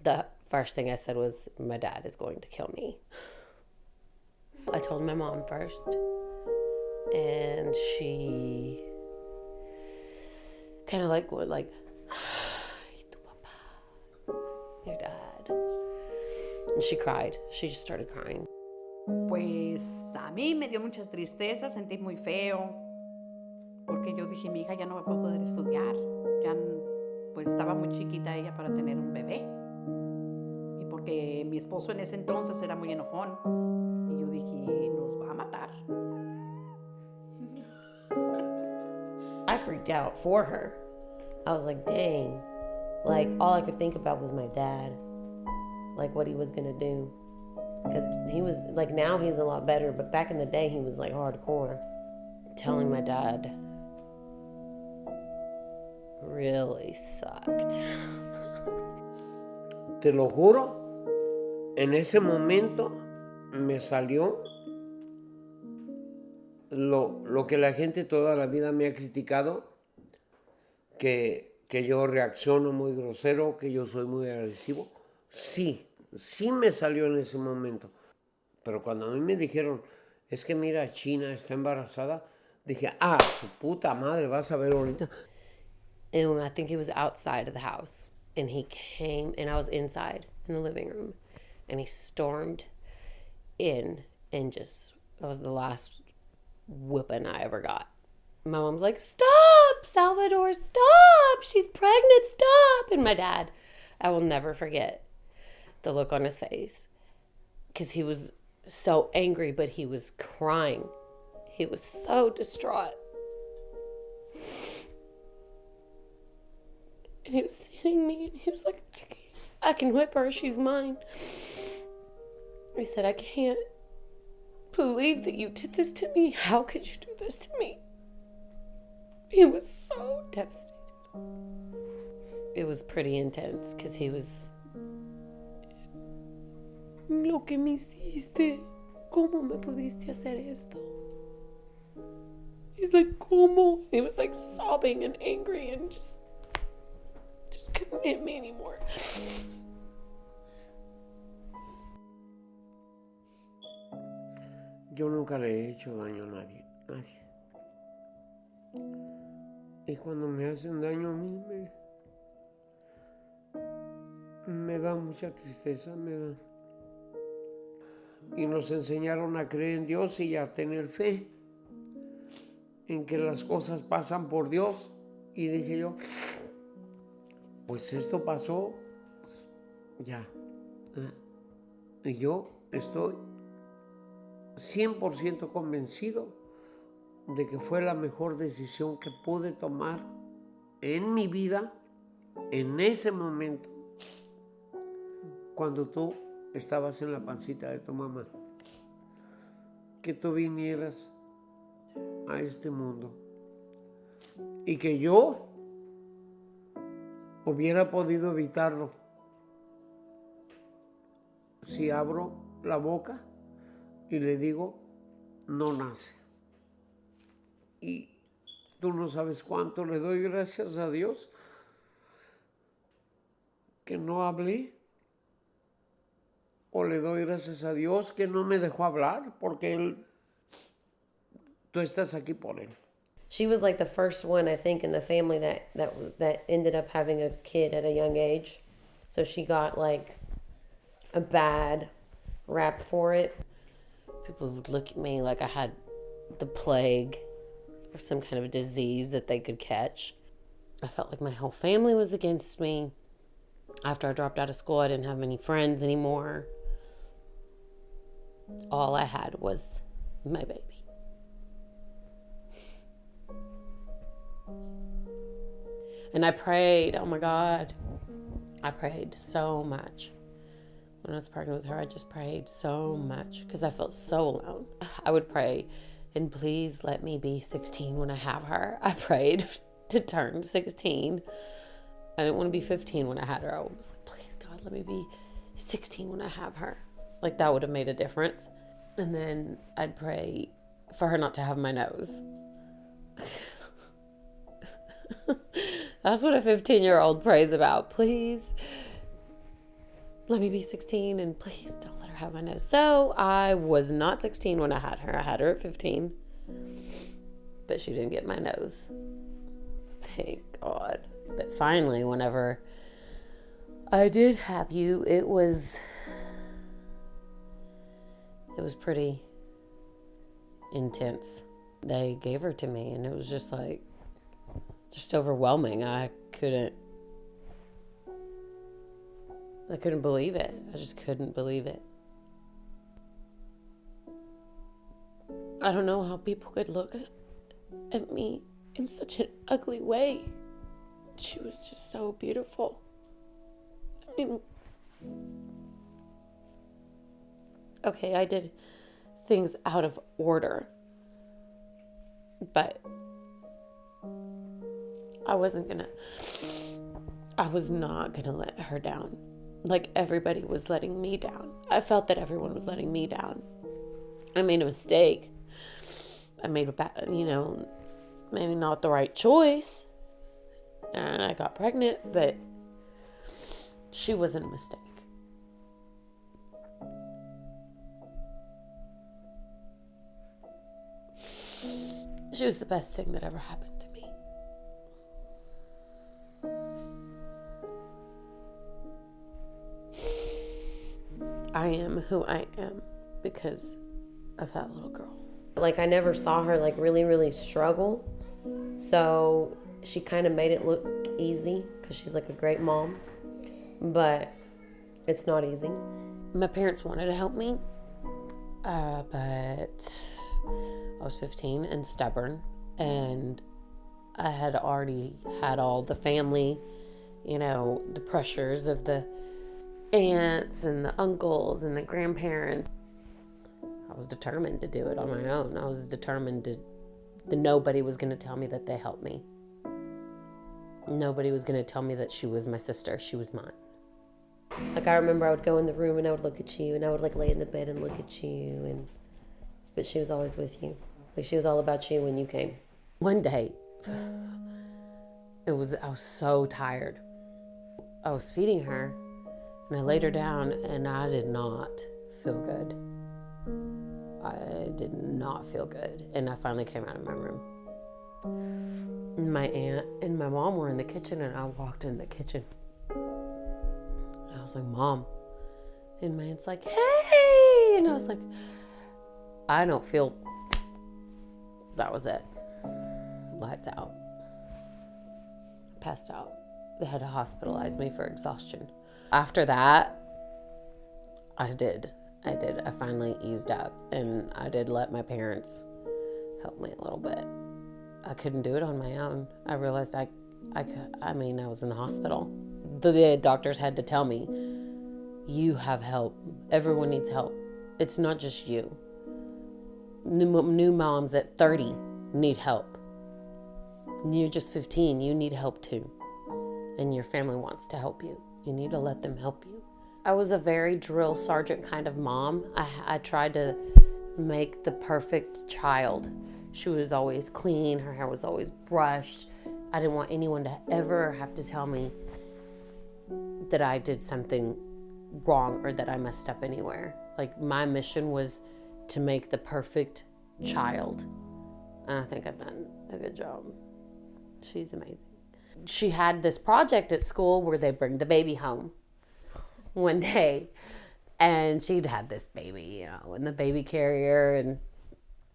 The first thing I said was, my dad is going to kill me. I told my mom first, and she kind of like would like, your dad. And she cried. She just started crying. Pues a mí me dio mucha tristeza, sentí muy feo, porque yo dije, mi hija ya no va a poder estudiar, ya pues estaba muy chiquita ella para tener un bebé, y porque mi esposo en ese entonces era muy enojón, y yo dije, nos va a matar. I freaked out for her. I was like, dang. Like, all I could think about was my dad. Like, what he was gonna do. Because he was, like, now he's a lot better, but back in the day, he was, like, hardcore. Telling my dad really sucked. Te lo juro, en ese momento me salió lo que la gente toda la vida me ha criticado, que yo reacciono muy grosero, que yo soy muy agresivo. Sí me salió en ese momento. Pero cuando a mí me dijeron, es que mira, China está embarazada, dije, su puta madre, vas a ver ahorita. And I think he was outside of the house, and he came, and I was inside in the living room, and he stormed in, and that was the last whipping I ever got. My mom's like, stop, Salvador, stop, she's pregnant, stop. And my dad, I will never forget the look on his face, because he was so angry, but he was crying. He was so distraught. And he was hitting me, and he was like, I can whip her, she's mine. He said, I can't believe that you did this to me. How could you do this to me? He was so devastated. It was pretty intense, because he was, lo que me hiciste, ¿cómo me pudiste hacer esto? He's like, ¿cómo? He was like sobbing and angry and just couldn't hit me anymore. Yo nunca le he hecho daño a nadie. Y cuando me hacen daño a mí, me da mucha tristeza, me da. Y nos enseñaron a creer en Dios y a tener fe en que las cosas pasan por Dios. Y dije yo, pues esto pasó, ya. Y yo estoy 100% convencido de que fue la mejor decisión que pude tomar en mi vida en ese momento, cuando tú estabas en la pancita de tu mamá, que tú vinieras a este mundo y que yo hubiera podido evitarlo si abro la boca y le digo, no nace. Y tú no sabes cuánto le doy gracias a Dios que no hablé, o le doy gracias a Dios que no me dejó hablar, porque tú estás aquí por él. She was like the first one, I think, in the family that ended up having a kid at a young age. So she got like a bad rap for it. People would look at me like I had the plague or some kind of a disease that they could catch. I felt like my whole family was against me. After I dropped out of school, I didn't have many friends anymore. All I had was my baby. And I prayed, oh my God, I prayed so much. When I was pregnant with her, I just prayed so much because I felt so alone. I would pray, and please let me be 16 when I have her. I prayed to turn 16. I didn't want to be 15 when I had her. I was like, please God, let me be 16 when I have her. Like, that would have made a difference. And then I'd pray for her not to have my nose. That's what a 15-year-old prays about. Please let me be 16 and please don't let her have my nose. So I was not 16 when I had her. I had her at 15, but she didn't get my nose. Thank God. But finally, whenever I did have you, it was pretty intense. They gave her to me and it was just like, just overwhelming. I couldn't believe it. I just couldn't believe it. I don't know how people could look at me in such an ugly way. She was just so beautiful. I mean, okay, I did things out of order, but I was not gonna let her down. Like everybody was letting me down. I felt that everyone was letting me down. I made a mistake. I made maybe not the right choice. And I got pregnant, but she wasn't a mistake. She was the best thing that ever happened to me. I am who I am because of that little girl. Like, I never saw her like really, really struggle. So she kind of made it look easy because she's like a great mom, but it's not easy. My parents wanted to help me, but I was 15 and stubborn, and I had already had all the family, the pressures of the aunts and the uncles and the grandparents. I was determined to do it on my own. I was determined that nobody was going to tell me that they helped me. Nobody was going to tell me that she was my sister. She was mine. Like, I remember I would go in the room and I would look at you, and I would like lay in the bed and look at you, but she was always with you. Like, she was all about you when you came. One day, I was so tired. I was feeding her, and I laid her down, and I did not feel good. I did not feel good, and I finally came out of my room. My aunt and my mom were in the kitchen, and I walked in the kitchen. I was like, Mom. And my aunt's like, hey! And I was like, I don't feel... That was it. Lights out. Passed out. They had to hospitalize me for exhaustion. After that, I did. I finally eased up, and I did let my parents help me a little bit. I couldn't do it on my own. I realized I was in the hospital. The doctors had to tell me, you have help. Everyone needs help. It's not just you. New moms at 30 need help. You're just 15. You need help too. And your family wants to help you. You need to let them help you. I was a very drill sergeant kind of mom. I tried to make the perfect child. She was always clean. Her hair was always brushed. I didn't want anyone to ever have to tell me that I did something wrong or that I messed up anywhere. Like, my mission was to make the perfect child. And I think I've done a good job. She's amazing. She had this project at school where they bring the baby home one day, and she'd had this baby, in the baby carrier. And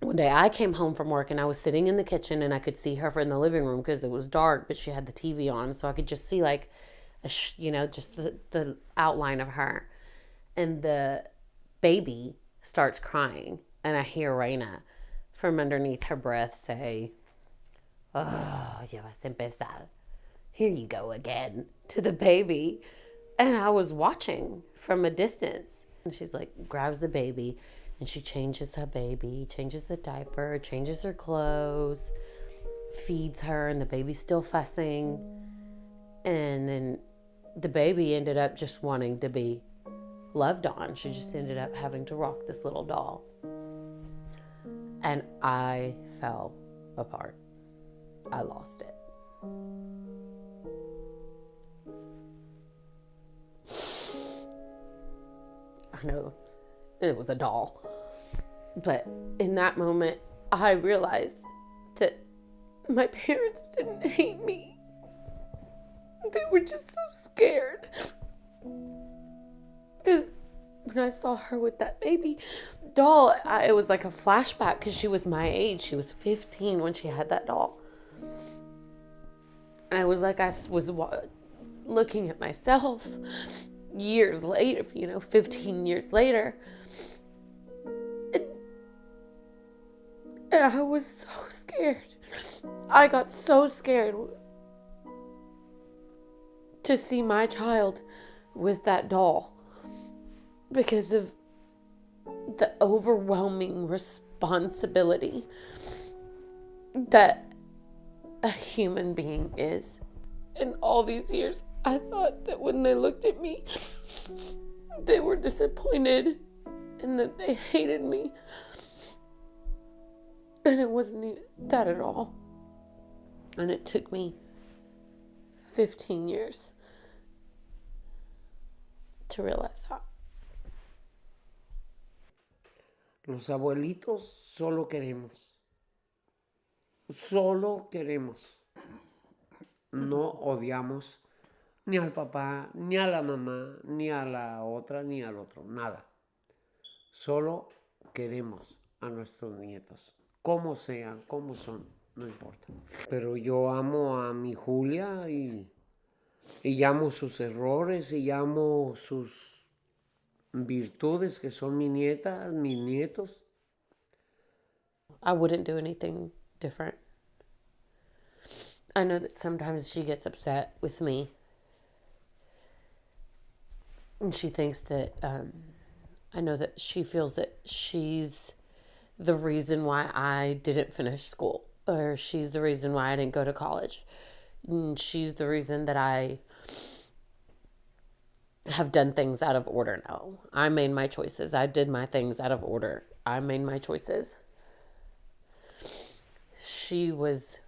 one day I came home from work, and I was sitting in the kitchen, and I could see her in the living room because it was dark, but she had the TV on, so I could just see like, just the outline of her. And the baby starts crying, and I hear Reina from underneath her breath say, "Oh, ya vas a empezar. Here you go again," to the baby. And I was watching from a distance. And she's like, grabs the baby, and she changes her baby, changes the diaper, changes her clothes, feeds her, and the baby's still fussing. And then the baby ended up just wanting to be loved on. She just ended up having to rock this little doll. And I fell apart. I lost it. I know it was a doll. But in that moment, I realized that my parents didn't hate me. They were just so scared. Because when I saw her with that baby doll, it was like a flashback because she was my age. She was 15 when she had that doll. I was like, I was looking at myself years later, 15 years later. And I was so scared. I got so scared to see my child with that doll because of the overwhelming responsibility that a human being is. In all these years, I thought that when they looked at me, they were disappointed and that they hated me. And it wasn't even that at all. And it took me 15 years to realize that. Los abuelitos solo queremos. Solo queremos. No odiamos ni al papá, ni a la mamá, ni a la otra, ni al otro. Nada. Solo queremos a nuestros nietos. Como sean, como son, no importa. Pero yo amo a mi Julia y amo sus errores y amo sus virtudes que son mi nieta, mis nietos. I wouldn't do anything different. I know that sometimes she gets upset with me. And she thinks that, I know that she feels that she's the reason why I didn't finish school, or she's the reason why I didn't go to college. And she's the reason that I have done things out of order. No, I made my choices. I did my things out of order. I made my choices. She was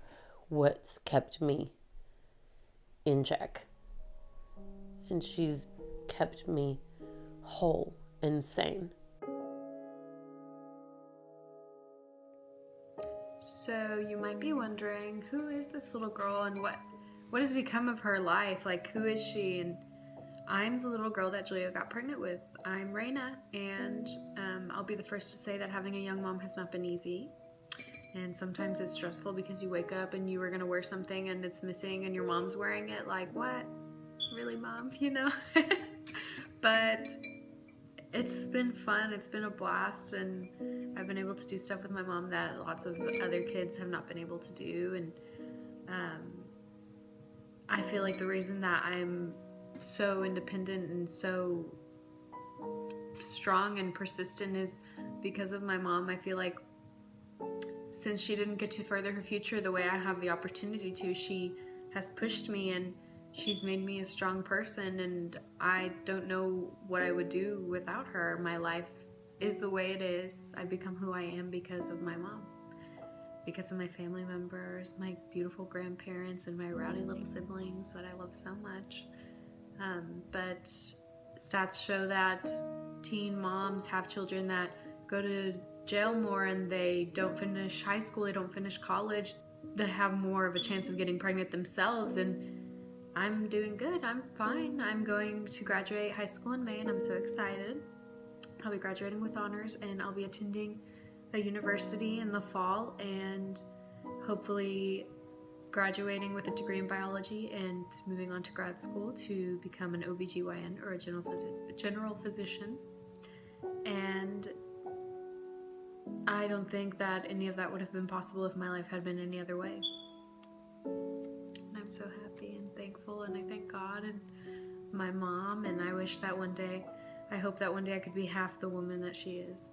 what's kept me in check. And she's kept me whole and sane. So you might be wondering, who is this little girl and what has become of her life? Like, who is she? And I'm the little girl that Julia got pregnant with. I'm Reina, and I'll be the first to say that having a young mom has not been easy. And sometimes it's stressful because you wake up and you were going to wear something and it's missing and your mom's wearing it. Like, what? Really, Mom? But it's been fun. It's been a blast, and I've been able to do stuff with my mom that lots of other kids have not been able to do. And I feel like the reason that I'm so independent and so strong and persistent is because of my mom. I feel like since she didn't get to further her future the way I have the opportunity to, she has pushed me and she's made me a strong person, and I don't know what I would do without her. My life is the way it is. I become who I am because of my mom, because of my family members, my beautiful grandparents, and my rowdy little siblings that I love so much. But stats show that teen moms have children that go to jail more, and they don't finish high school, they don't finish college. They have more of a chance of getting pregnant themselves, and I'm doing good. I'm fine. I'm going to graduate high school in May, and I'm so excited. I'll be graduating with honors, and I'll be attending a university in the fall, and hopefully graduating with a degree in biology and moving on to grad school to become an OBGYN or a general physician. And I don't think that any of that would have been possible if my life had been any other way. And I'm so happy and thankful, and I thank God and my mom, and I hope that one day I could be half the woman that she is.